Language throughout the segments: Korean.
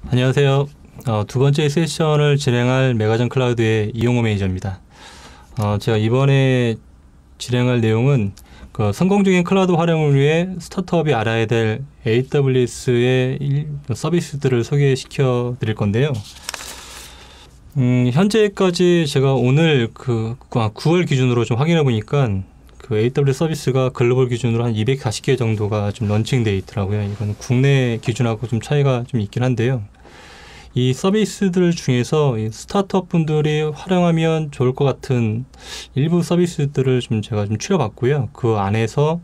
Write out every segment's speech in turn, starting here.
안녕하세요. 두 번째 세션을 진행할 메가전 클라우드의 이용호 매니저입니다. 제가 이번에 진행할 내용은 성공적인 클라우드 활용을 위해 스타트업이 알아야 될 AWS의 서비스들을 소개시켜 드릴 건데요. 현재까지 제가 오늘 9월 기준으로 좀 확인해 보니까 AWS 서비스가 글로벌 기준으로 한 240개 정도가 좀 런칭되어 있더라고요. 이건 국내 기준하고 좀 차이가 좀 있긴 한데요. 이 서비스들 중에서 스타트업 분들이 활용하면 좋을 것 같은 일부 서비스들을 제가 추려봤고요. 그 안에서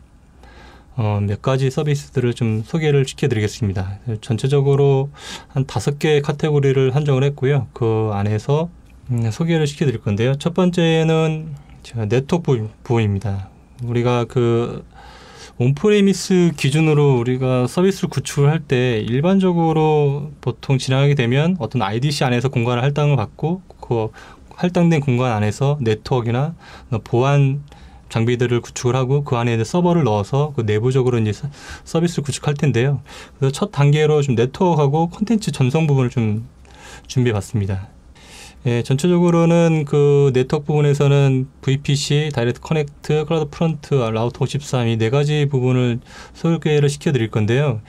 몇 가지 서비스들을 좀 소개를 시켜드리겠습니다. 전체적으로 한 5개 카테고리를 한정을 했고요. 그 안에서 소개를 시켜드릴 건데요. 첫 번째는 제가 네트워크 부분입니다. 우리가 온프레미스 기준으로 우리가 서비스를 구축을 할 때 일반적으로 보통 진행하게 되면 어떤 IDC 안에서 공간을 할당을 받고 그 할당된 공간 안에서 네트워크나 보안 장비들을 구축을 하고 그 안에 서버를 넣어서 내부적으로 이제 서비스를 구축할 텐데요. 그래서 첫 단계로 네트워크하고 콘텐츠 전송 부분을 준비해 봤습니다. 예, 전체적으로는 네트워크 부분에서는 VPC, 다이렉트 커넥트, 클라우드 프론트, 라우터 53 이 4가지 부분을 소개를 시켜드릴 건데요.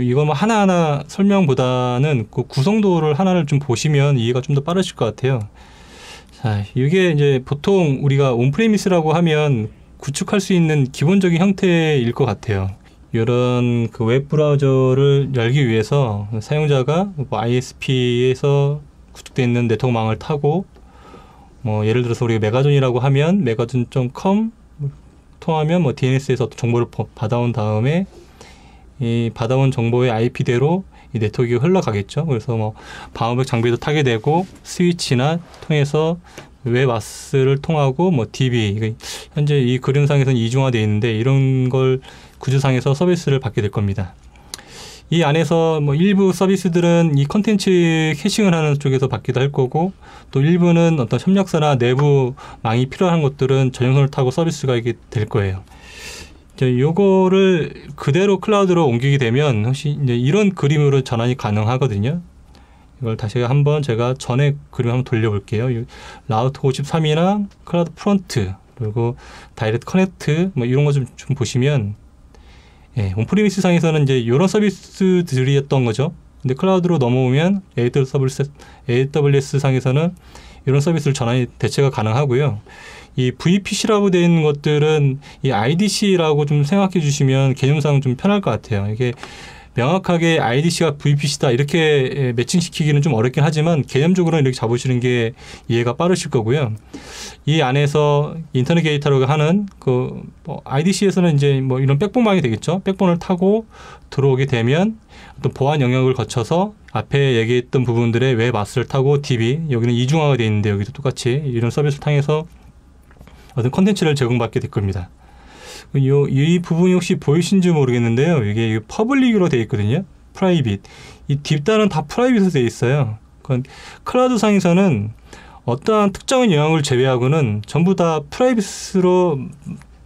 이거 하나하나 설명보다는 구성도를 하나를 보시면 이해가 좀 더 빠르실 것 같아요. 자, 이게 이제 보통 우리가 온프레미스라고 하면 구축할 수 있는 기본적인 형태일 것 같아요. 이런 웹 브라우저를 열기 위해서 사용자가 ISP에서 구축되어 있는 네트워크망을 타고 예를 들어서 우리가 메가존이라고 하면 megaton.com 통하면 DNS에서 정보를 받아온 다음에 이 받아온 정보의 IP대로 이 네트워크가 흘러가겠죠. 그래서 방어벽 장비도 타게 되고 스위치나 통해서 웹아스를 통하고 DB 현재 이 그림상에서는 이중화되어 있는데 이런 걸 구조상에서 서비스를 받게 될 겁니다. 이 안에서 일부 서비스들은 이 컨텐츠 캐싱을 하는 쪽에서 받기도 할 거고 또 일부는 어떤 협력사나 내부 망이 필요한 것들은 전용선을 타고 서비스가 이게 될 거예요. 요거를 그대로 클라우드로 옮기게 되면 혹시 이제 이런 그림으로 전환이 가능하거든요. 이걸 다시 한번 제가 전에 그림 한번 돌려볼게요. 라우터 53이나 클라우드 프론트 그리고 다이렉트 커넥트 이런 거 좀 보시면 예, 온프리미스 상에서는 이제 이런 서비스들이었던 거죠. 근데 클라우드로 넘어오면 AWS 상에서는 이런 서비스를 전환이 대체가 가능하고요. 이 VPC라고 되어 있는 것들은 이 IDC라고 생각해 주시면 개념상 편할 것 같아요. 이게 명확하게 IDC가 VPC다 이렇게 매칭시키기는 좀 어렵긴 하지만 개념적으로는 이렇게 잡으시는 게 이해가 빠르실 거고요. 이 안에서 인터넷 게이트라고 하는 IDC에서는 이제 이런 백본망이 되겠죠. 백본을 타고 들어오게 되면 또 보안 영역을 거쳐서 앞에 얘기했던 부분들의 웹아스를 타고 DB 여기는 이중화가 되어 있는데 여기도 똑같이 이런 서비스를 통해서 어떤 컨텐츠를 제공받게 될 겁니다. 이 부분이 혹시 보이신지 모르겠는데요. 이게 퍼블릭으로 되어 있거든요. 프라이빗. 이 딥단은 다 프라이빗으로 되어 있어요. 클라우드 상에서는 어떠한 특정한 영역을 제외하고는 전부 다 프라이빗으로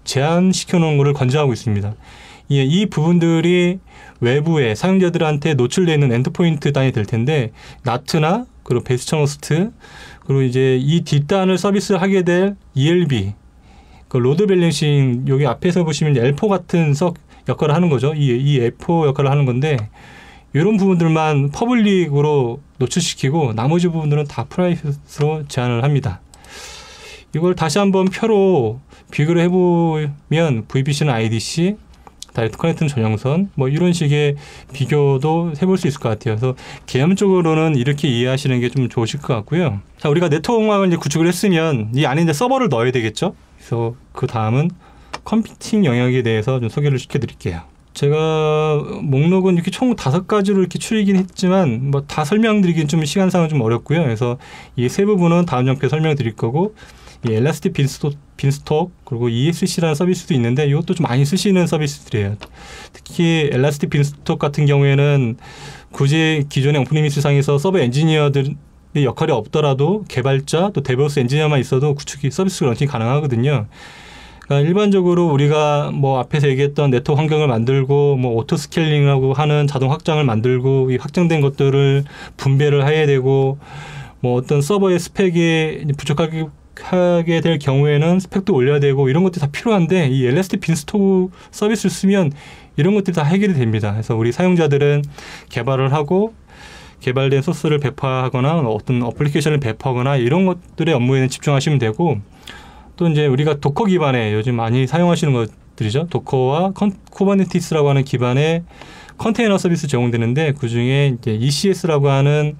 제한시켜 놓은 것을 권장하고 있습니다. 이 부분들이 외부에 사용자들한테 노출되어 있는 엔드포인트 단이 될 텐데 나트나 그리고 베스천호스트 그리고 이제 이 뒷단을 서비스를 하게 될 ELB 로드 밸런싱 여기 앞에서 보시면 L4 같은 역할을 하는 거죠. 이 L4 역할을 하는 건데 이런 부분들만 퍼블릭으로 노출시키고 나머지 부분들은 다 프라이빗으로 제한을 합니다. 이걸 다시 한번 표로 비교를 해보면 VPC는 IDC, 다이렉트 커넥트는 전용선 이런 식의 비교도 해볼 수 있을 것 같아요. 그래서 개념적으로는 이렇게 이해하시는 게 좀 좋으실 것 같고요. 자, 우리가 네트워크망을 이제 구축을 했으면 이 안에 이제 서버를 넣어야 되겠죠. 그래서 그 다음은 컴퓨팅 영역에 대해서 좀 소개를 시켜드릴게요. 제가 목록은 이렇게 총 5가지로 이렇게 추리긴 했지만 다 설명드리긴 시간상은 좀 어렵고요. 그래서 이 세 부분은 다음 장표에 설명드릴 거고 이 엘라스틱 빈스톡 그리고 ESC라는 서비스도 있는데 이것도 좀 많이 쓰시는 서비스들이에요. 특히 엘라스틱 빈스톡 같은 경우에는 굳이 기존의 온프리미스 상에서 서버 엔지니어들 역할이 없더라도 개발자 또 데브옵스 엔지니어만 있어도 구축이 서비스 런칭이 가능하거든요. 그러니까 일반적으로 우리가 뭐 앞에서 얘기했던 네트워크 환경을 만들고 뭐 오토 스케일링하고 하는 자동 확장을 만들고 이 확장된 것들을 분배를 해야 되고 뭐 어떤 서버의 스펙이 부족하게 될 경우에는 스펙도 올려야 되고 이런 것들이 다 필요한데 이 엘라스틱 빈스토크 서비스를 쓰면 이런 것들이 다 해결이 됩니다. 그래서 우리 사용자들은 개발을 하고 개발된 소스를 배포하거나 어떤 어플리케이션을 배포하거나 이런 것들의 업무에는 집중하시면 되고 또 이제 우리가 도커 기반의 요즘 많이 사용하시는 것들이죠. 도커와 쿠버네티스라고 하는 기반의 컨테이너 서비스 제공되는데 그중에 이제 ECS라고 하는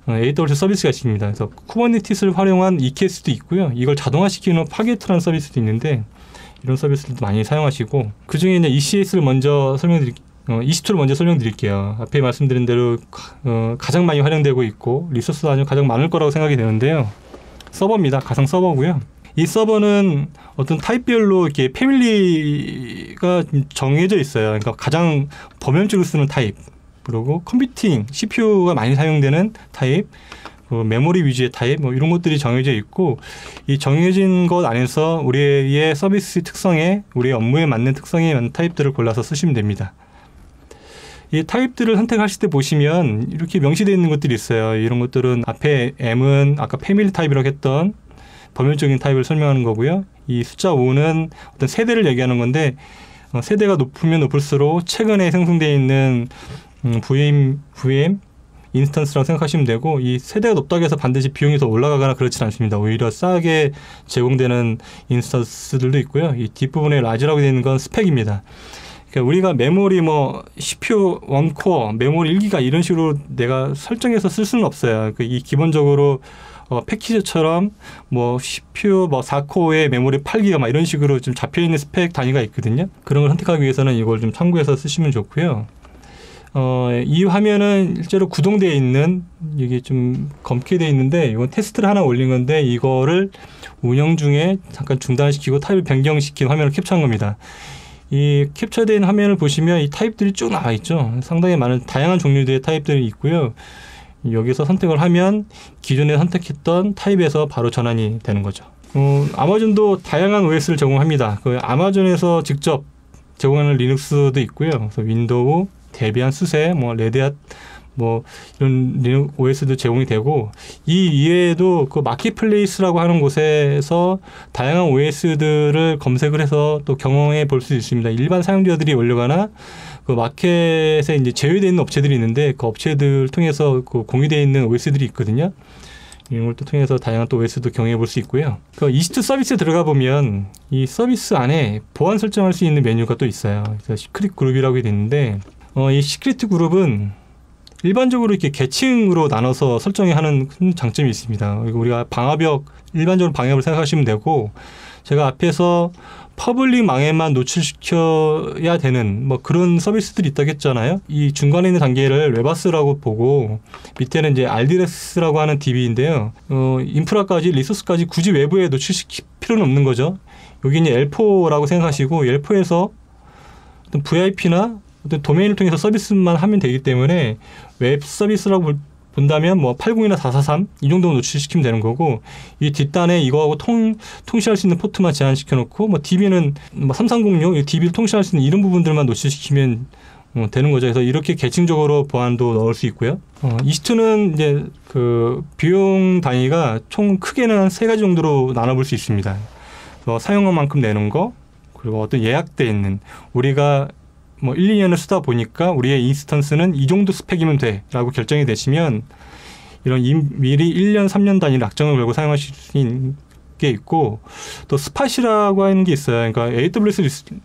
AWS 서비스가 있습니다. 그래서 쿠버네티스를 활용한 EKS도 있고요. 이걸 자동화시키는 파게트라는 서비스도 있는데 이런 서비스들도 많이 사용하시고 그중에 이제 ECS를 먼저 EC2를 먼저 설명드릴게요. 앞에 말씀드린 대로 가장 많이 활용되고 있고 리소스도 아주 가장 많을 거라고 생각이 되는데요. 서버입니다. 가상 서버고요. 이 서버는 어떤 타입별로 이렇게 패밀리가 정해져 있어요. 그러니까 가장 범용적으로 쓰는 타입, 그리고 컴퓨팅, CPU가 많이 사용되는 타입, 메모리 위주의 타입, 뭐 이런 것들이 정해져 있고 이 정해진 것 안에서 우리의 서비스 특성에, 우리의 업무에 맞는 특성에 맞는 타입들을 골라서 쓰시면 됩니다. 이 타입들을 선택하실 때 보시면 이렇게 명시되어 있는 것들이 있어요. 이런 것들은 앞에 M은 아까 패밀리 타입이라고 했던 범용적인 타입을 설명하는 거고요. 이 숫자 5는 어떤 세대를 얘기하는 건데 세대가 높으면 높을수록 최근에 생성되어 있는 VM 인스턴스라고 생각하시면 되고 이 세대가 높다고 해서 반드시 비용이 더 올라가거나 그렇진 않습니다. 오히려 싸게 제공되는 인스턴스들도 있고요. 이 뒷부분에 라지라고 되어 있는 건 스펙입니다. 그러니까 우리가 메모리 CPU 1코어, 메모리 1기가 이런 식으로 내가 설정해서 쓸 수는 없어요. 이 기본적으로 패키지처럼 CPU 4코어에 메모리 8기가 이런 식으로 좀 잡혀 있는 스펙 단위가 있거든요. 그런 걸 선택하기 위해서는 이걸 좀 참고해서 쓰시면 좋고요. 이 화면은 실제로 구동되어 있는 이게 좀 검게 되어 있는데 이건 테스트를 하나 올린 건데 이거를 운영 중에 잠깐 중단시키고 타입을 변경시킨 화면을 캡처한 겁니다. 이 캡처된 화면을 보시면 이 타입들이 쭉 나와 있죠. 상당히 많은 다양한 종류의 타입들이 있고요. 여기서 선택을 하면 기존에 선택했던 타입에서 바로 전환이 되는 거죠. 아마존도 다양한 OS를 제공합니다. 아마존에서 직접 제공하는 리눅스도 있고요. 그래서 윈도우, 데비안, 수세, 레드핫 이런 OS도 제공이 되고 이 이외에도 그 마켓플레이스라고 하는 곳에서 다양한 OS들을 검색을 해서 또 경험해 볼 수 있습니다. 일반 사용자들이 올려가나 그 마켓에 이제 제휴되어 있는 업체들이 있는데 그 업체들 통해서 그 공유되어 있는 OS들이 있거든요. 이런 걸 또 통해서 다양한 또 OS도 경험해 볼 수 있고요. 그 EC2 서비스에 들어가 보면 이 서비스 안에 보안 설정할 수 있는 메뉴가 또 있어요. 그래서 시크릿 그룹이라고 되어 있는데 이 시크릿 그룹은 일반적으로 이렇게 계층으로 나눠서 설정하는 큰 장점이 있습니다. 우리가 일반적으로 방역을 생각하시면 되고 제가 앞에서 퍼블릭 망에만 노출시켜야 되는 그런 서비스들이 있다고 했잖아요. 이 중간에 있는 단계를 웹아스라고 보고 밑에는 이제 RDS라고 하는 DB인데요. 인프라까지 리소스까지 굳이 외부에 노출시킬 필요는 없는 거죠. 여기 이제 L4라고 생각하시고 L4에서 어떤 VIP나 어떤 도메인을 통해서 서비스만 하면 되기 때문에 웹 서비스라고 본다면 80이나 443 이 정도만 노출시키면 되는 거고 이 뒷단에 이거하고 통시할 수 있는 포트만 제한시켜 놓고 DB는 3306 이 DB를 통시할 수 있는 이런 부분들만 노출시키면 되는 거죠. 그래서 이렇게 계층적으로 보안도 넣을 수 있고요. EC2는 이제 그 비용 단위가 총 크게는 한 3가지 정도로 나눠볼 수 있습니다. 사용한 만큼 내는 거, 그리고 어떤 예약돼 있는 우리가 1, 2년을 쓰다 보니까 우리의 인스턴스는 이 정도 스펙이면 돼 라고 결정이 되시면 이런 미리 1년, 3년 단위로 약정을 걸고 사용하실 수 있는 게 있고 또 스팟이라고 하는 게 있어요. 그러니까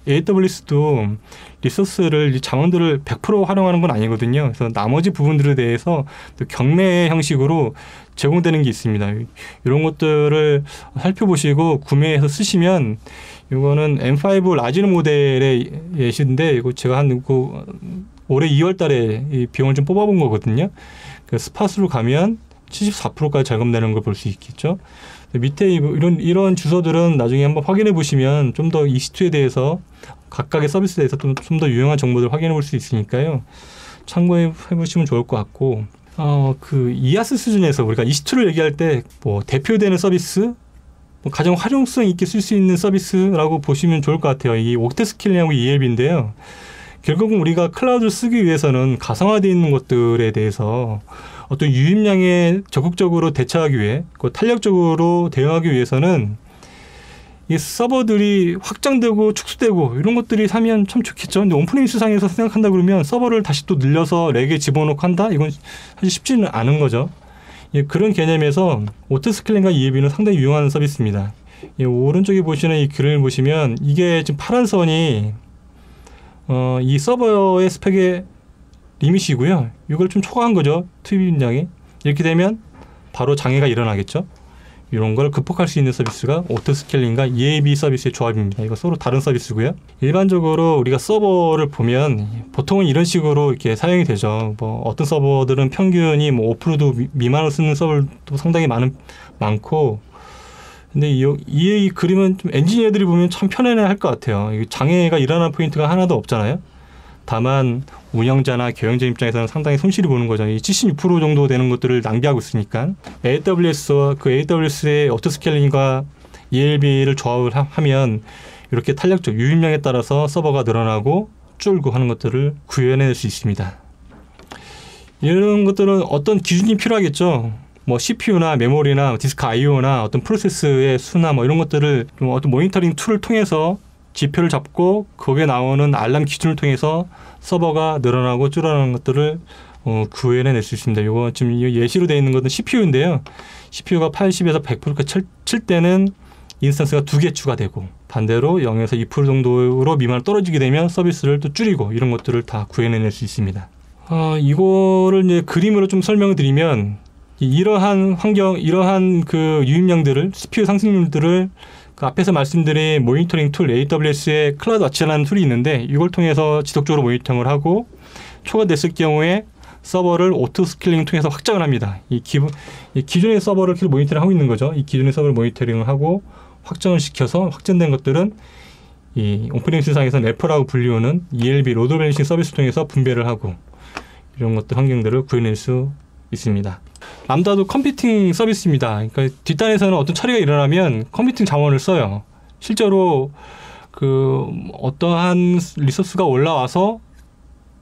AWS도 리소스를, 자원들을 100% 활용하는 건 아니거든요. 그래서 나머지 부분들에 대해서 또 경매 형식으로 제공되는 게 있습니다. 이런 것들을 살펴보시고 구매해서 쓰시면 이거는 M5 라지 모델의 예시인데 이거 제가 올해 2월 달에 이 비용을 좀 뽑아본 거거든요. 그 스팟으로 가면 74%까지 절감되는 걸 볼 수 있겠죠. 밑에 이런 주소들은 나중에 한번 확인해 보시면 좀 더 EC2에 대해서 각각의 서비스에 대해서 좀 더 유용한 정보들을 확인해 볼 수 있으니까요. 참고해 보시면 좋을 것 같고 그 이아스 수준에서 우리가 EC2를 얘기할 때 대표되는 서비스 뭐 가장 활용성 있게 쓸 수 있는 서비스라고 보시면 좋을 것 같아요. 이 오토스케일링하고 ELB인데요. 결국은 우리가 클라우드를 쓰기 위해서는 가상화되어 있는 것들에 대해서 어떤 유입량에 적극적으로 대처하기 위해, 탄력적으로 대응하기 위해서는 이 서버들이 확장되고 축소되고 이런 것들이 하면 참 좋겠죠. 근데 온프레미스 상에서 생각한다 그러면 서버를 다시 또 늘려서 렉에 집어넣고 한다? 이건 사실 쉽지는 않은 거죠. 예, 그런 개념에서 오토스케일링과 ELB는 상당히 유용한 서비스입니다. 예, 오른쪽에 보시는 이 그림을 보시면 이게 지금 파란 선이 이 서버의 스펙의 리밋이고요. 이걸 좀 초과한 거죠. 투입량이. 이렇게 되면 바로 장애가 일어나겠죠. 이런 걸 극복할 수 있는 서비스가 오토스케일링과 EAB 서비스의 조합입니다. 이거 서로 다른 서비스고요. 일반적으로 우리가 서버를 보면 보통은 이런 식으로 이렇게 사용이 되죠. 뭐 어떤 서버들은 평균이 뭐 5% 미만으로 쓰는 서버도 상당히 많고, 근데 이 그림은 좀 엔지니어들이 보면 참 편안해할 것 같아요. 장애가 일어나는 포인트가 하나도 없잖아요. 다만 운영자나 경영자 입장에서는 상당히 손실이 보는 거죠. 이 76% 정도 되는 것들을 낭비하고 있으니까 AWS와 그 AWS의 오토스케일링과 ELB를 조합을 하면 이렇게 탄력적 유입량에 따라서 서버가 늘어나고 줄고 하는 것들을 구현해낼 수 있습니다. 이런 것들은 어떤 기준이 필요하겠죠. 뭐 CPU나 메모리나 디스크 IO나 어떤 프로세스의 수나 뭐 이런 것들을 좀 어떤 모니터링 툴을 통해서 지표를 잡고 거기에 나오는 알람 기준을 통해서 서버가 늘어나고 줄어나는 것들을 구현해낼 수 있습니다. 이거 지금 예시로 되어 있는 것은 CPU인데요. CPU가 80에서 100%까지 칠 때는 인스턴스가 2개 추가되고, 반대로 0에서 2% 정도로 미만 떨어지게 되면 서비스를 또 줄이고, 이런 것들을 다 구현해낼 수 있습니다. 이거를 이제 그림으로 좀 설명을 드리면, 이러한 그 유입량들을, CPU 상승률들을 그 앞에서 말씀드린 모니터링 툴, AWS의 클라우드 와치라는 툴이 있는데, 이걸 통해서 지속적으로 모니터링을 하고 초과됐을 경우에 서버를 오토스케일링 통해서 확장을 합니다. 이 기존의 서버를 계속 모니터링하고 있는 거죠. 이 기존의 서버를 모니터링을 하고 확장을 시켜서 확장된 것들은 이 온프레미스 상에서 래퍼라고 불리우는 ELB 로드 밸런싱 서비스 통해서 분배를 하고, 이런 것들 환경들을 구현할 수 있습니다. 람다도 컴퓨팅 서비스입니다. 그러니까 뒷단에서는 어떤 처리가 일어나면 컴퓨팅 자원을 써요. 실제로 그 어떠한 리소스가 올라와서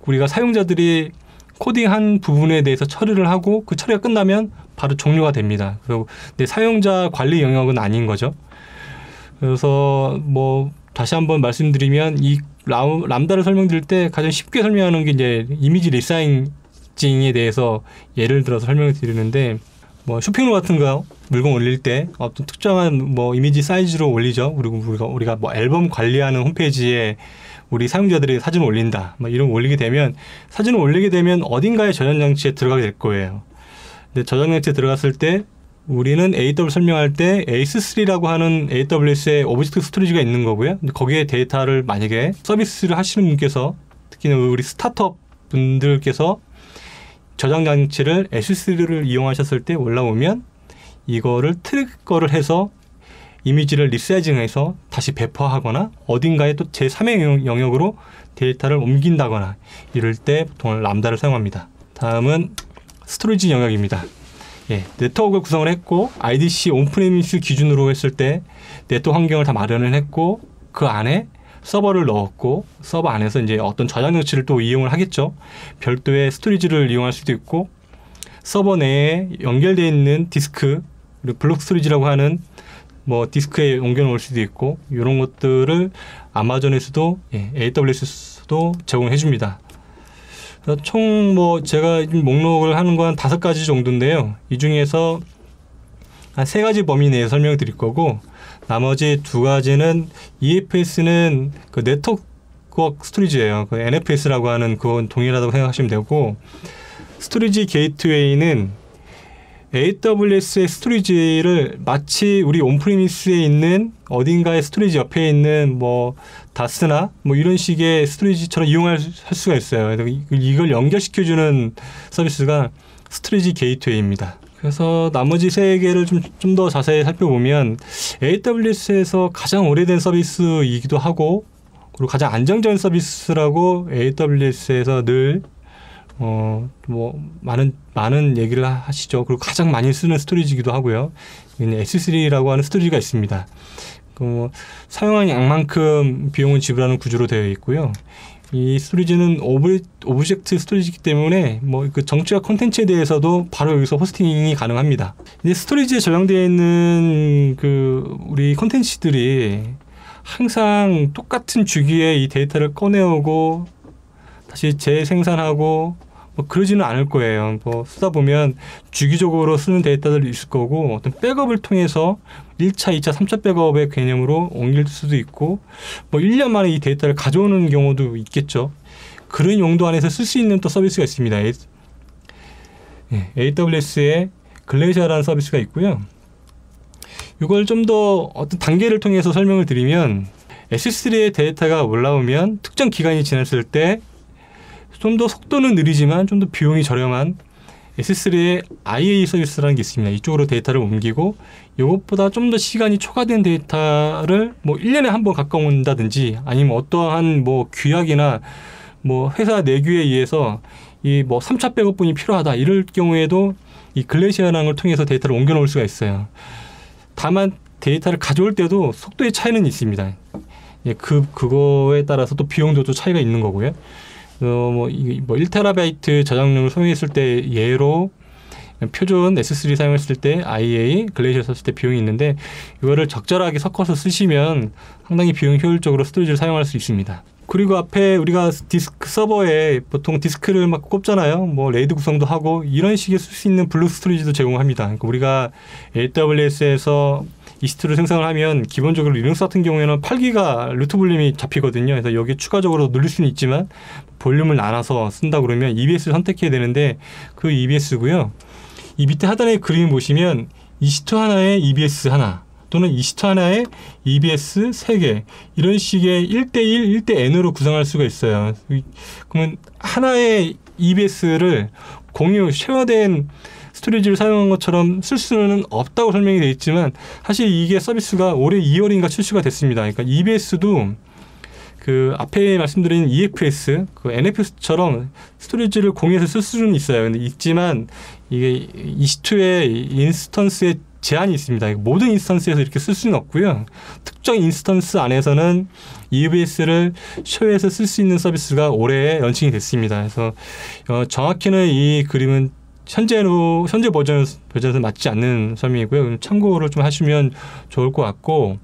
우리가 사용자들이 코딩한 부분에 대해서 처리를 하고 그 처리가 끝나면 바로 종료가 됩니다. 그리고 내 사용자 관리 영역은 아닌 거죠. 그래서 뭐 다시 한번 말씀드리면 이 람다를 설명드릴 때 가장 쉽게 설명하는 게 이제 이미지 리사이징에 대해서 예를 들어서 설명을 드리는데, 뭐 쇼핑몰 같은 거 물건 올릴 때 어떤 특정한 뭐 이미지 사이즈로 올리죠. 그리고 우리가 뭐 앨범 관리하는 홈페이지에 우리 사용자들이 사진을 올린다, 뭐 이런 거 올리게 되면, 사진을 올리게 되면 어딘가에 저장 장치에 들어가게 될 거예요. 근데 저장 장치에 들어갔을 때 우리는 AWS 설명할 때 ACE3라고 하는 AWS의 오브젝트 스토리지가 있는 거고요. 근데 거기에 데이터를 만약에 서비스를 하시는 분께서, 특히나 우리 스타트업 분들께서 저장 장치를 ACE3를 이용하셨을 때 올라오면 이거를 트리거를 해서 이미지를 리사이징해서 다시 배포하거나 어딘가에 또 제3의 영역으로 데이터를 옮긴다거나 이럴 때 보통 람다를 사용합니다. 다음은 스토리지 영역입니다. 예, 네트워크를 구성을 했고 IDC 온프레미스 기준으로 했을 때 네트워크 환경을 다 마련을 했고 그 안에 서버를 넣었고 서버 안에서 이제 어떤 저장 장치를 또 이용을 하겠죠. 별도의 스토리지를 이용할 수도 있고 서버 내에 연결되어 있는 디스크, 그리고 블록 스토리지라고 하는 뭐 디스크에 옮겨 놓을 수도 있고, 이런 것들을 아마존에서도 AWS도 제공해 줍니다. 총 뭐 제가 목록을 하는 건 5가지 정도인데요. 이 중에서 한 3가지 범위 내에 설명을 드릴 거고, 나머지 2가지는 EFS는 그 네트워크 스토리지예요. 그 NFS라고 하는 그건 동일하다고 생각하시면 되고, 스토리지 게이트웨이는 AWS의 스토리지를 마치 우리 온프리미스에 있는 어딘가의 스토리지 옆에 있는 뭐 다스나 뭐 이런 식의 스토리지처럼 이용할 수가 있어요. 이걸 연결시켜주는 서비스가 스토리지 게이트웨이입니다. 그래서 나머지 3개를 좀 더 자세히 살펴보면 AWS에서 가장 오래된 서비스이기도 하고, 그리고 가장 안정적인 서비스라고 AWS에서 늘 뭐 많은 얘기를 하시죠. 그리고 가장 많이 쓰는 스토리지이기도 하고요. S3라고 하는 스토리지가 있습니다. 사용한 양만큼 비용을 지불하는 구조로 되어 있고요. 이 스토리지는 오브젝트 스토리지이기 때문에 뭐 그 정치와 콘텐츠에 대해서도 바로 여기서 호스팅이 가능합니다. 이제 스토리지에 저장되어 있는 그 우리 콘텐츠들이 항상 똑같은 주기에 이 데이터를 꺼내오고 다시 재생산하고 뭐 그러지는 않을 거예요. 뭐 쓰다 보면 주기적으로 쓰는 데이터들이 있을 거고 어떤 백업을 통해서 1차, 2차, 3차 백업의 개념으로 옮길 수도 있고 뭐 1년 만에 이 데이터를 가져오는 경우도 있겠죠. 그런 용도 안에서 쓸 수 있는 또 서비스가 있습니다. AWS의 글레이셔라는 서비스가 있고요. 이걸 좀 더 어떤 단계를 통해서 설명을 드리면 S3의 데이터가 올라오면 특정 기간이 지났을 때 좀 더 속도는 느리지만 좀 더 비용이 저렴한 S3의 IA 서비스라는 게 있습니다. 이쪽으로 데이터를 옮기고 이것보다 좀 더 시간이 초과된 데이터를 뭐 1년에 한 번 가까운다든지 아니면 어떠한 뭐 규약이나 뭐 회사 내규에 의해서 이 뭐 3차 백업분이 필요하다 이럴 경우에도 이 글래시어라는 걸 통해서 데이터를 옮겨 놓을 수가 있어요. 다만 데이터를 가져올 때도 속도의 차이는 있습니다. 그거에 따라서 또 비용도 또 차이가 있는 거고요. 뭐 1TB 저장량을 소용했을 때 예로 표준 S3 사용했을 때 IA, 글레이셔 썼을 때 비용이 있는데 이거를 적절하게 섞어서 쓰시면 상당히 비용 효율적으로 스토리지를 사용할 수 있습니다. 그리고 앞에 우리가 디스크 서버에 보통 디스크를 막 꼽잖아요. 뭐 레이드 구성도 하고 이런 식의 쓸 수 있는 블록 스토리지도 제공합니다. 그러니까 우리가 AWS에서 EC2를 생성을 하면 기본적으로 리눅스 같은 경우에는 8기가 루트 볼륨이 잡히거든요. 그래서 여기 추가적으로 늘릴 수는 있지만 볼륨을 나눠서 쓴다 그러면 EBS를 선택해야 되는데 그 EBS고요. 이 밑에 하단에 그림 보시면 EC2 하나에 EBS 하나 또는 EC2 하나에 EBS 3개 이런 식의 1대1, 1대-N으로 구성할 수가 있어요. 그러면 하나의 EBS를 공유, 쉐어된 스토리지를 사용한 것처럼 쓸 수는 없다고 설명이 되어 있지만 사실 이게 서비스가 올해 2월인가 출시가 됐습니다. 그러니까 EBS도 그 앞에 말씀드린 EFS, 그 NFS처럼 스토리지를 공유해서 쓸 수는 있어요. 근데 있지만 이게 EC2의 인스턴스에 제한이 있습니다. 모든 인스턴스에서 이렇게 쓸 수는 없고요. 특정 인스턴스 안에서는 EBS를 쉐어해서 쓸 수 있는 서비스가 올해 런칭이 됐습니다. 그래서 정확히는 이 그림은 현재 버전에서 맞지 않는 설명이고요. 참고를 좀 하시면 좋을 것 같고,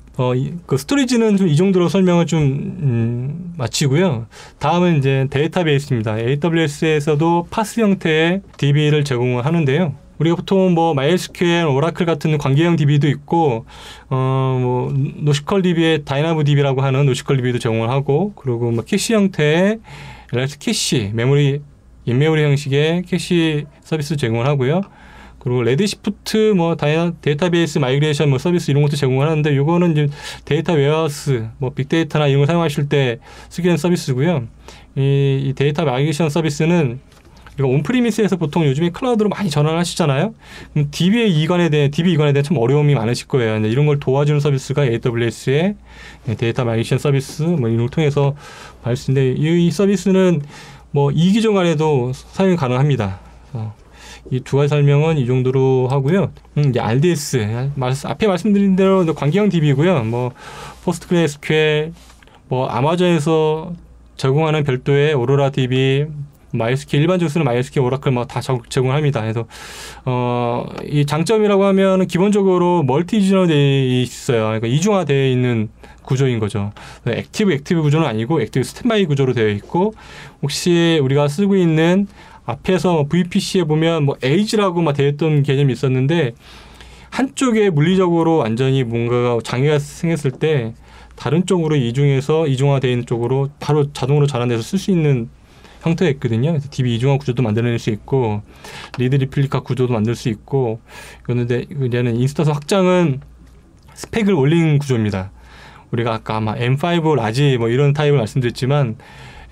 그 스토리지는 좀 이 정도로 설명을 좀 마치고요. 다음은 이제 데이터베이스입니다. AWS에서도 파스 형태의 DB를 제공을 하는데요. 우리가 보통 뭐 MySQL, 오라클 같은 관계형 DB도 있고, 뭐 노시컬 DB의 다이나모 DB라고 하는 노시컬 DB도 제공을 하고, 그리고 뭐 캐시 형태의 엘라스틱 캐시, 인메모리 형식의 캐시 서비스 제공을 하고요. 그리고 레드시프트 뭐 데이터베이스 마이그레이션 뭐 서비스 이런 것도 제공을 하는데 이거는 이제 데이터 웨어하우스 뭐 빅데이터나 이런 걸 사용하실 때 쓰게 되는 서비스고요. 이 데이터 마이그레이션 서비스는 이거 온프리미스에서 보통 요즘에 클라우드로 많이 전환을 하시잖아요. 그럼 DB 이관에 대해 참 어려움이 많으실 거예요. 근데 이런 걸 도와주는 서비스가 AWS의 데이터 마이그레이션 서비스 뭐 이런 걸 통해서 받을 수 있는데 이 서비스는 뭐 2기종 안에도 사용이 가능합니다. 이 두 가지 설명은 이 정도로 하고요. 이제 RDS 앞에 말씀드린 대로 관계형 DB고요. 뭐 포스트그레스QL, 뭐 아마존에서 제공하는 별도의 오로라 DB, MySQL 일반적으로 쓰는 MySQL, 오라클 뭐 다 제공합니다. 그래서 이 장점이라고 하면 기본적으로 멀티지널 되어 있어요. 그러니까 이중화되어 있는 구조인 거죠. 액티브 구조는 아니고 액티브 스탠바이 구조로 되어 있고 혹시 우리가 쓰고 있는 앞에서 VPC에 보면 뭐 에이지라고 막 되어 있던 개념이 있었는데 한쪽에 물리적으로 완전히 뭔가가 장애가 생겼을 때 다른 쪽으로 이중화되어 있는 쪽으로 바로 자동으로 전환돼서 쓸 수 있는 형태가 있거든요. 그래서 DB 이중화 구조도 만들어낼 수 있고 리드 리플리카 구조도 만들 수 있고 그런데 이제는 인스턴스 확장은 스펙을 올린 구조입니다. 우리가 아까 아마 M5 라지 뭐 이런 타입을 말씀드렸지만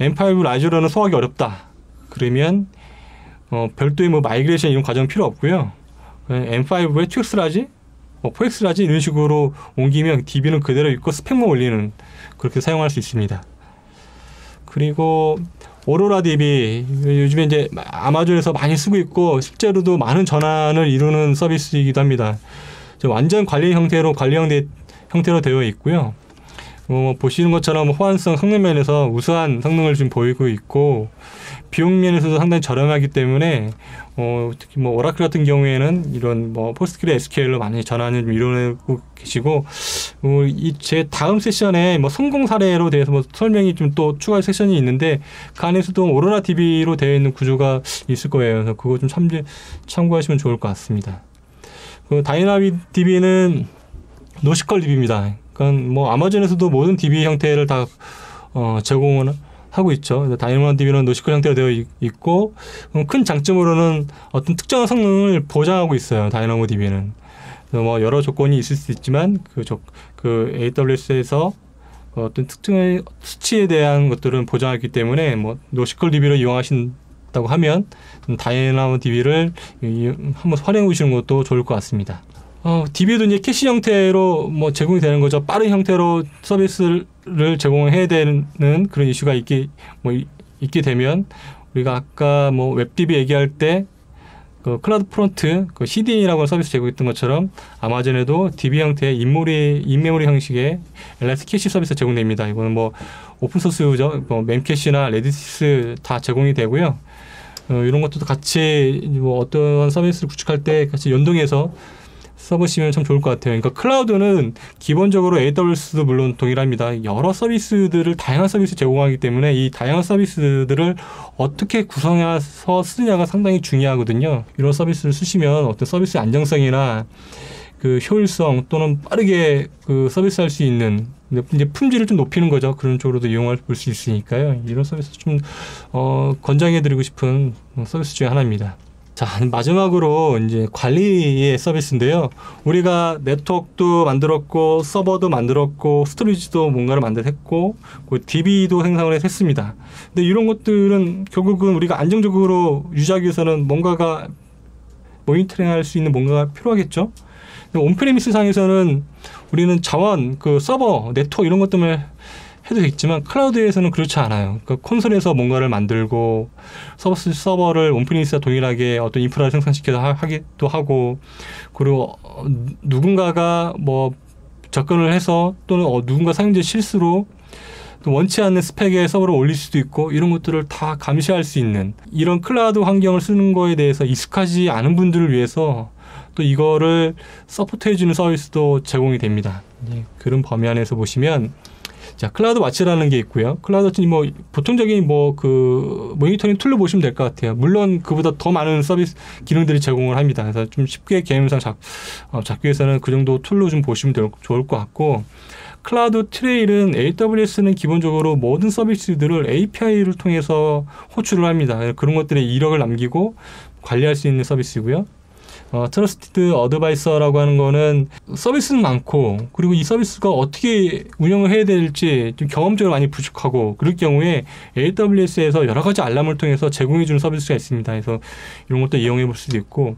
M5 라지로는 소화하기 어렵다. 그러면 별도의 뭐 마이그레이션 이런 과정 필요 없고요. M5에 2X 라지, 4X 라지 이런 식으로 옮기면 DB는 그대로 있고 스펙만 올리는 그렇게 사용할 수 있습니다. 그리고 오로라 DB 요즘에 이제 아마존에서 많이 쓰고 있고 실제로도 많은 전환을 이루는 서비스이기도 합니다. 완전 관리 형태로 되어 있고요. 보시는 것처럼 호환성 성능 면에서 우수한 성능을 좀 보이고 있고 비용 면에서도 상당히 저렴하기 때문에 특히 뭐 오라클 같은 경우에는 이런 뭐 포스트그레 SQL로 많이 전환을 좀 이루고 계시고 제 다음 세션에 뭐 성공 사례로 대해서 뭐 설명이 좀 또 추가 세션이 있는데 그 안에서도 오로라 DB로 되어 있는 구조가 있을 거예요. 그래서 그거 좀 참고하시면 좋을 것 같습니다. 그 다이나미DB는 노시컬 DB입니다. 그러니까 뭐 아마존에서도 모든 DB 형태를 다 제공을 하고 있죠. 다이나모DB는 노시컬 형태로 되어 있고 큰 장점으로는 어떤 특정한 성능을 보장하고 있어요. 다이나모DB는 뭐 여러 조건이 있을 수 있지만 그 AWS에서 어떤 특정의 수치에 대한 것들은 보장하기 때문에 뭐 노시컬 DB를 이용하신다고 하면 다이나모DB를 한번 활용해 보시는 것도 좋을 것 같습니다. DB도 이제 캐시 형태로 뭐 제공이 되는 거죠. 빠른 형태로 서비스를 제공해야 되는 그런 이슈가 있게 되면 우리가 아까 뭐 웹DB 얘기할 때 그 클라우드 프론트 그 CDN이라고 하는 서비스 제공했던 것처럼 아마존에도 DB 형태의 인메모리 형식의 엘라스틱 캐시 서비스 제공됩니다. 이거는 뭐 오픈 소스죠. 뭐 멤캐시나 레디스 다 제공이 되고요. 이런 것도 같이 뭐 어떤 서비스를 구축할 때 같이 연동해서 써보시면 참 좋을 것 같아요. 그러니까 클라우드는 기본적으로 AWS도 물론 동일합니다. 여러 서비스들을 다양한 서비스 제공하기 때문에 이 다양한 서비스들을 어떻게 구성해서 쓰느냐가 상당히 중요하거든요. 이런 서비스를 쓰시면 어떤 서비스의 안정성이나 그 효율성 또는 빠르게 그 서비스할 수 있는 이제 품질을 좀 높이는 거죠. 그런 쪽으로도 이용할 수 있으니까요. 이런 서비스 좀 권장해드리고 싶은 서비스 중에 하나입니다. 자, 마지막으로 이제 관리의 서비스인데요. 우리가 네트워크도 만들었고, 서버도 만들었고, 스토리지도 뭔가를 만들었고, DB도 생성을 했습니다. 근데 이런 것들은 결국은 우리가 안정적으로 유지하기 위해서는 뭔가가 모니터링 할 수 있는 뭔가가 필요하겠죠? 온프레미스 상에서는 우리는 자원, 그 서버, 네트워크 이런 것 때문에 해도 있지만 클라우드에서는 그렇지 않아요. 그러니까 콘솔에서 뭔가를 만들고 서버를 온프리미스와 동일하게 어떤 인프라를 생성시켜서 하기도 하고 그리고 누군가가 뭐 접근을 해서 또는 누군가 사용자 실수로 또 원치 않는 스펙의 서버를 올릴 수도 있고 이런 것들을 다 감시할 수 있는 이런 클라우드 환경을 쓰는 거에 대해서 익숙하지 않은 분들을 위해서 또 이거를 서포트해주는 서비스도 제공이 됩니다. 그런 범위 안에서 보시면 자, 클라우드 와치라는 게 있고요. 클라우드 와치는 뭐 보통적인 그 모니터링 툴로 보시면 될 것 같아요. 물론 그보다 더 많은 서비스 기능들이 제공을 합니다. 그래서 좀 쉽게 개념상 잡기 위해서는 그 정도 툴로 좀 보시면 좋을 것 같고 클라우드 트레일은 AWS는 기본적으로 모든 서비스들을 API를 통해서 호출을 합니다. 그런 것들의 이력을 남기고 관리할 수 있는 서비스이고요. 트러스티드 어드바이서라고 하는 거는 서비스는 많고 그리고 이 서비스가 어떻게 운영을 해야 될지 좀 경험적으로 많이 부족하고 그럴 경우에 AWS에서 여러 가지 알람을 통해서 제공해 주는 서비스가 있습니다. 그래서 이런 것도 이용해 볼 수도 있고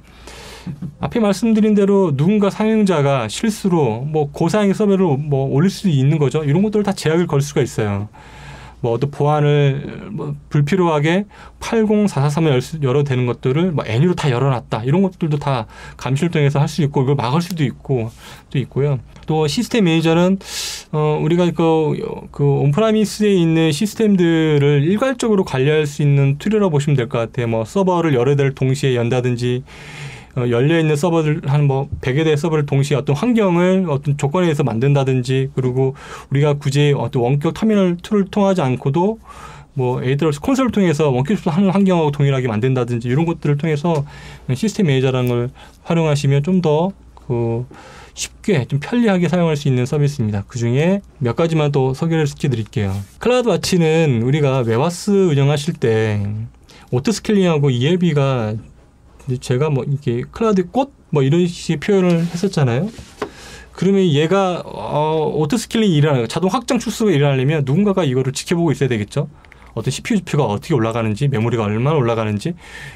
앞에 말씀드린 대로 누군가 사용자가 실수로 뭐 고사양의 서버를 뭐 올릴 수 있는 거죠. 이런 것들을 다 제약을 걸 수가 있어요. 뭐 어떤 보안을 불필요하게 80443을 열어도 되는 것들을 뭐 애니로 다 열어놨다 이런 것들도 다 감시를 통해서 할 수 있고 이걸 막을 수도 있고 또 있고요. 또 시스템 매니저는 우리가 그 온프라미스에 있는 시스템들을 일괄적으로 관리할 수 있는 툴이라고 보시면 될 것 같아요. 뭐 서버를 여러 대를 동시에 연다든지 열려있는 서버를 한 뭐 100여 대의 서버를 동시에 어떤 환경을 어떤 조건에 의해서 만든다든지 그리고 우리가 굳이 어떤 원격 터미널 툴을 통하지 않고도 뭐 AWS 콘솔을 통해서 원격 하는 환경하고 동일하게 만든다든지 이런 것들을 통해서 시스템 매니저라는 걸 활용하시면 좀 더 쉽게 좀 편리하게 사용할 수 있는 서비스입니다. 그 중에 몇 가지만 또 소개를 시켜드릴게요. 클라우드 와치는 우리가 웨하스 운영하실 때 오토스케일링하고 ELB가 제가 뭐 이렇게 클라우드 꽃 뭐 이런 식의 표현을 했었잖아요. 그러면 얘가 오토스케일링이 일어나요. 자동 확장 축소가 일어나려면 누군가가 이거를 지켜보고 있어야 되겠죠. 어떤 CPU 지표가 어떻게 올라가는지, 메모리가 얼마나 올라가는지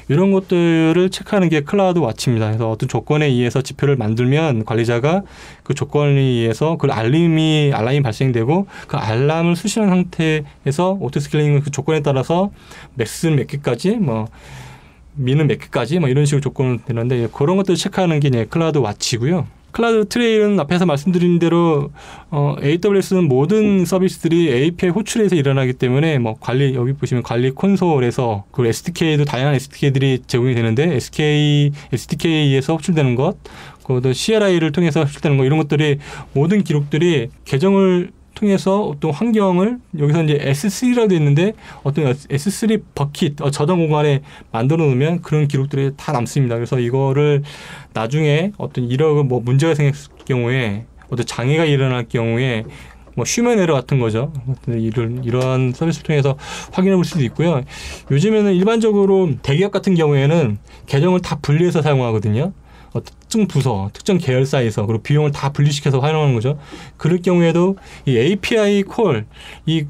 이런 것들을 체크하는 게 클라우드 와치입니다. 그래서 어떤 조건에 의해서 지표를 만들면 관리자가 그 조건에 의해서 그 알림이 발생되고 그 알람을 수신한 상태에서 오토스케일링 그 조건에 따라서 맥스는 몇 개까지 뭐 미는 몇 개까지 뭐 이런 식으로 조건을 되는데 그런 것들을 체크하는 게 이제 클라우드 와치고요. 클라우드 트레일은 앞에서 말씀드린 대로 AWS는 모든 서비스들이 API 호출해서 일어나기 때문에 뭐 관리 여기 보시면 관리 콘솔에서 그 SDK도 다양한 SDK들이 제공이 되는데 SDK에서 호출되는 것, 그 CLI를 통해서 호출되는 것 이런 것들이 모든 기록들이 계정을 통해서 어떤 환경을 여기서 이제 S3라고 되어 있는데 어떤 S3 버킷 저장 공간에 만들어 놓으면 그런 기록들이 다 남습니다. 그래서 이거를 나중에 어떤 이런 뭐 문제가 생겼을 경우에 어떤 장애가 일어날 경우에 뭐 휴먼 에러 같은 거죠. 이러한 서비스를 통해서 확인해 볼 수도 있고요. 요즘에는 일반적으로 대기업 같은 경우에는 계정을 다 분리해서 사용하거든요. 특정 부서, 특정 계열사에서 그리고 비용을 다 분리시켜서 활용하는 거죠. 그럴 경우에도 이 API 콜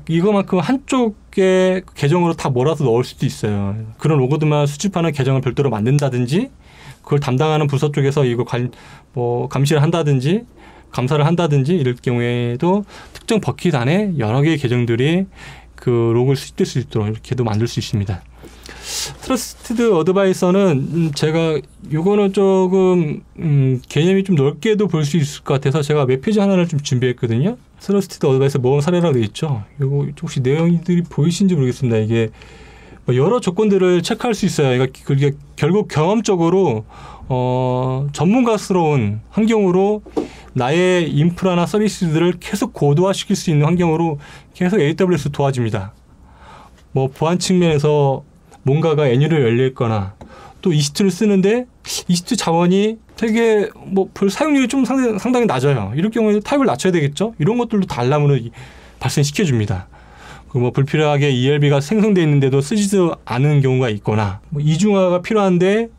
이거만큼 한쪽의 계정으로 다 몰아서 넣을 수도 있어요. 그런 로고들만 수집하는 계정을 별도로 만든다든지 그걸 담당하는 부서 쪽에서 이걸 감시를 한다든지 감사를 한다든지 이럴 경우에도 특정 버킷 안에 여러 개의 계정들이 그 로그를 수집될 수 있도록 이렇게도 만들 수 있습니다. 트러스티드 어드바이서는 제가 요거는 조금 개념이 좀 넓게도 볼 수 있을 것 같아서 제가 웹페이지 하나를 좀 준비했거든요. 트러스티드 어드바이서 모험 사례라고 되어 있죠. 이거 혹시 내용들이 보이신지 모르겠습니다. 이게 여러 조건들을 체크할 수 있어요. 그러니까 결국 경험적으로 전문가스러운 환경으로 나의 인프라나 서비스들을 계속 고도화시킬 수 있는 환경으로 계속 AWS 도와줍니다. 뭐 보안 측면에서 뭔가가 애니로 열려있거나 또 EC2를 쓰는데 EC2 자원이 되게 별 사용률이 좀 상당히 낮아요. 이럴 경우에 타입을 낮춰야 되겠죠. 이런 것들도 다 알람으로 발생시켜줍니다. 뭐 불필요하게 ELB가 생성되어 있는데도 쓰지도 않은 경우가 있거나 이중화가 필요한데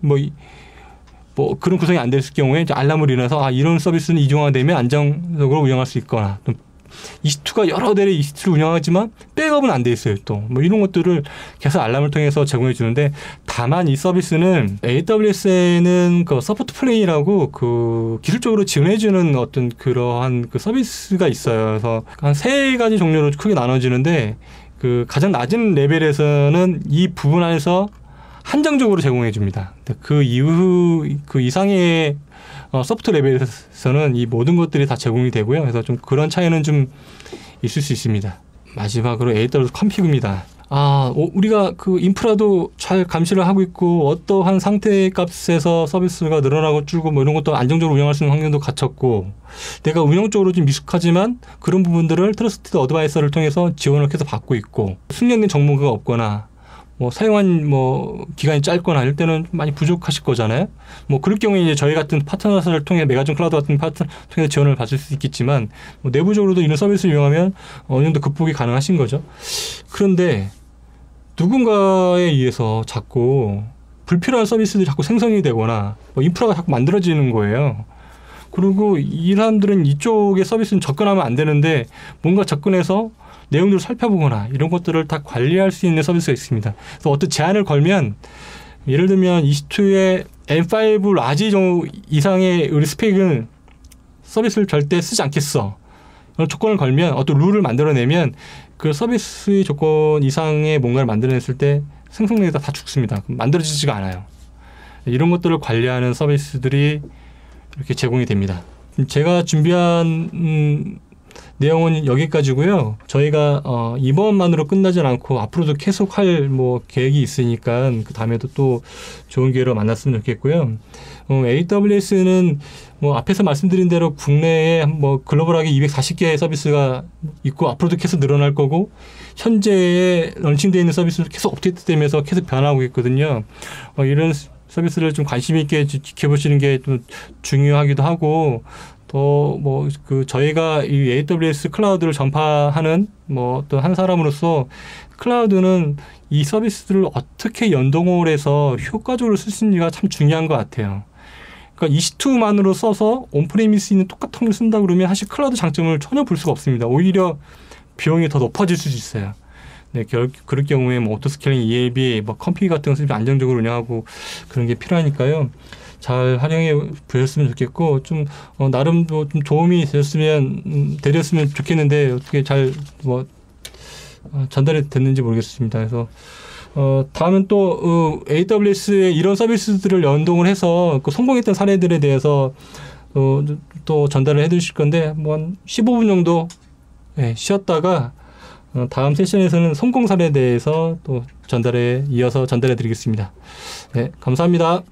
그런 구성이 안 됐을 경우에 이제 알람을 일어나서 이런 서비스는 이중화가 되면 안정적으로 운영할 수 있거나 또 EC2가 여러 대의 EC2를 운영하지만 백업은 안 돼 있어요. 또 이런 것들을 계속 알람을 통해서 제공해 주는데 다만 이 서비스는 AWS에는 그 서포트 플레인이라고 그 기술적으로 지원해 주는 어떤 그러한 그 서비스가 있어요. 그래서 한 세 가지 종류로 크게 나눠지는데 그 가장 낮은 레벨에서는 이 부분 안에서 한정적으로 제공해 줍니다. 그 이상의 소프트 레벨에서는 이 모든 것들이 다 제공이 되고요. 그래서 좀 그런 차이는 좀 있을 수 있습니다. 마지막으로 AWS 컴피그입니다. 우리가 그 인프라도 잘 감시를 하고 있고 어떠한 상태 값에서 서비스가 늘어나고 줄고 이런 것도 안정적으로 운영할 수 있는 환경도 갖췄고 내가 운영적으로 좀 미숙하지만 그런 부분들을 트러스티드 어드바이서를 통해서 지원을 계속 받고 있고 숙련된 정보가 없거나 사용한 기간이 짧거나 이럴 때는 많이 부족하실 거잖아요. 그럴 경우에 이제 저희 같은 파트너사를 통해 메가존 클라우드 같은 파트너 통해서 지원을 받을 수 있겠지만 내부적으로도 이런 서비스를 이용하면 어느 정도 극복이 가능하신 거죠. 그런데 누군가에 의해서 자꾸 불필요한 서비스들이 자꾸 생성이 되거나 인프라가 자꾸 만들어지는 거예요. 그리고 이 사람들은 이쪽의 서비스는 접근하면 안 되는데 뭔가 접근해서 내용들을 살펴보거나 이런 것들을 다 관리할 수 있는 서비스가 있습니다. 그래서 어떤 제한을 걸면 예를 들면 EC2의 M5 라지 이상의 우리 스펙은 서비스를 절대 쓰지 않겠어. 그런 조건을 걸면 어떤 룰을 만들어내면 그 서비스의 조건 이상의 뭔가를 만들어냈을 때 생성력이 다 죽습니다. 만들어지지가 않아요. 이런 것들을 관리하는 서비스들이 이렇게 제공이 됩니다. 제가 준비한 내용은 여기까지고요. 저희가 이번만으로 끝나진 않고 앞으로도 계속할 계획이 있으니까 그 다음에도 또 좋은 기회로 만났으면 좋겠고요. AWS는 앞에서 말씀드린 대로 국내에 글로벌하게 240개의 서비스가 있고 앞으로도 계속 늘어날 거고 현재에 런칭되어 있는 서비스도 계속 업데이트되면서 계속 변하고 있거든요. 이런 서비스를 좀 관심 있게 지켜보시는 게 좀 중요하기도 하고 또 저희가 이 AWS 클라우드를 전파하는 또 한 사람으로서 클라우드는 이 서비스들을 어떻게 연동을 해서 효과적으로 쓸 수 있는지가 참 중요한 것 같아요. 그러니까 EC2만으로 써서 온프레미스 있는 똑같은 걸 쓴다 그러면 사실 클라우드 장점을 전혀 볼 수가 없습니다. 오히려 비용이 더 높아질 수도 있어요. 네, 그럴 경우에 뭐 오토스케일링, ELB, 뭐 컴피 같은 것을 안정적으로 운영하고 그런 게 필요하니까요. 잘 활용해 보셨으면 좋겠고 좀 나름도 좀 도움이 되렸으면 좋겠는데 어떻게 잘 뭐 전달이 됐는지 모르겠습니다. 그래서 다음은 또 AWS의 이런 서비스들을 연동을 해서 그 성공했던 사례들에 대해서 또 전달을 해주실 건데 한 15분 정도 쉬었다가 다음 세션에서는 성공 사례에 대해서 또 이어서 전달해 드리겠습니다. 네, 감사합니다.